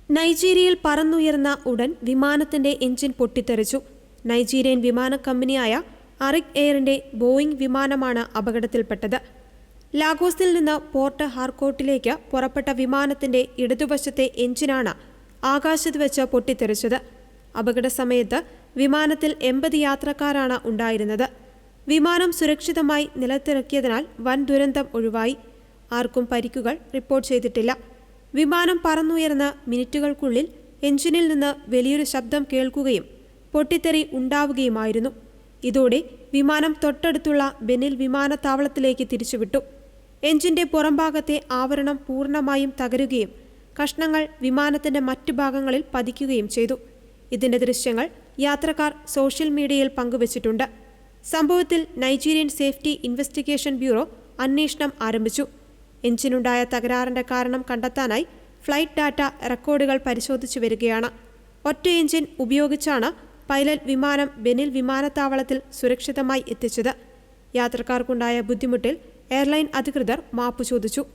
നൈജീരിയയിൽ പറന്നുയർന്ന ഉടൻ വിമാനത്തിന്റെ എഞ്ചിൻ പൊട്ടിത്തെറിച്ചു. നൈജീരിയൻ വിമാന കമ്പനിയായ അറിക് എയറിന്റെ ബോയിംഗ് വിമാനമാണ് അപകടത്തിൽപ്പെട്ടത്. ലാഗോസിൽ നിന്ന് പോർട്ട് ഹാർക്കോട്ടിലേക്ക് പുറപ്പെട്ട വിമാനത്തിന്റെ ഇടതുവശത്തെ എഞ്ചിനാണ് ആകാശത്ത് വെച്ച് പൊട്ടിത്തെറിച്ചത്. അപകട സമയത്ത് വിമാനത്തിൽ 80 യാത്രക്കാരാണ് ഉണ്ടായിരുന്നത്. വിമാനം സുരക്ഷിതമായി നിലത്തിറക്കിയതിനാൽ വൻ ദുരന്തം ഒഴിവായി. ആർക്കും പരിക്കുകൾ റിപ്പോർട്ട് ചെയ്തിട്ടില്ല. വിമാനം പറന്നുയർന്ന മിനിറ്റുകൾക്കുള്ളിൽ എഞ്ചിനിൽ നിന്ന് വലിയൊരു ശബ്ദം കേൾക്കുകയും പൊട്ടിത്തെറി ഉണ്ടാവുകയുമായിരുന്നു. ഇതോടെ വിമാനം തൊട്ടടുത്തുള്ള ബെനിൽ വിമാനത്താവളത്തിലേക്ക് തിരിച്ചുവിട്ടു. എഞ്ചിന്റെ പുറംഭാഗത്തെ ആവരണം പൂർണ്ണമായും തകരുകയും കഷ്ണങ്ങൾ വിമാനത്തിന്റെ മറ്റു ഭാഗങ്ങളിൽ പതിക്കുകയും ചെയ്തു. ഇതിന്റെ ദൃശ്യങ്ങൾ യാത്രക്കാർ സോഷ്യൽ മീഡിയയിൽ പങ്കുവച്ചിട്ടുണ്ട്. സംഭവത്തിൽ നൈജീരിയൻ സേഫ്റ്റി ഇൻവെസ്റ്റിഗേഷൻ ബ്യൂറോ അന്വേഷണം ആരംഭിച്ചു. എഞ്ചിനുണ്ടായ തകരാറിന്റെ കാരണം കണ്ടെത്താനായി ഫ്ലൈറ്റ് ഡാറ്റ റെക്കോർഡുകൾ പരിശോധിച്ചു വരികയാണ്. ഒറ്റ എഞ്ചിൻ ഉപയോഗിച്ചാണ് പൈലറ്റ് വിമാനം ബെനിൽ വിമാനത്താവളത്തിൽ സുരക്ഷിതമായി എത്തിച്ചത്. യാത്രക്കാർക്കുണ്ടായ ബുദ്ധിമുട്ടിൽ എയർലൈൻ അധികൃതർ മാപ്പ് ചോദിച്ചു.